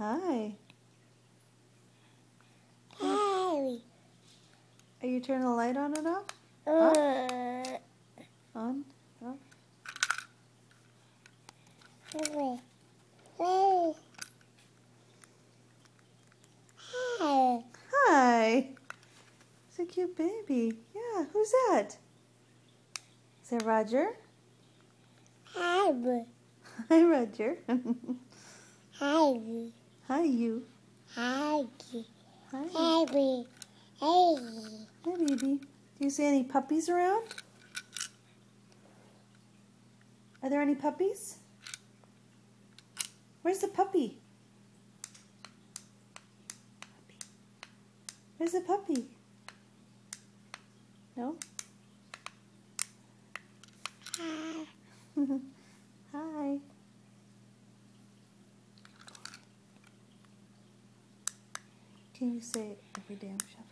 Hi. Hi. Are you turning the light on and off? On? Off? Hi. It's a cute baby. Yeah, who's that? Is that Roger? Hi. Hi, Roger. Hi. Hi, you. Hi. Hi. Hi. Hey. Hi, baby. Do you see any puppies around? Are there any puppies? Where's the puppy? Where's the puppy? No? Hi. Can you say every day I'm shopping?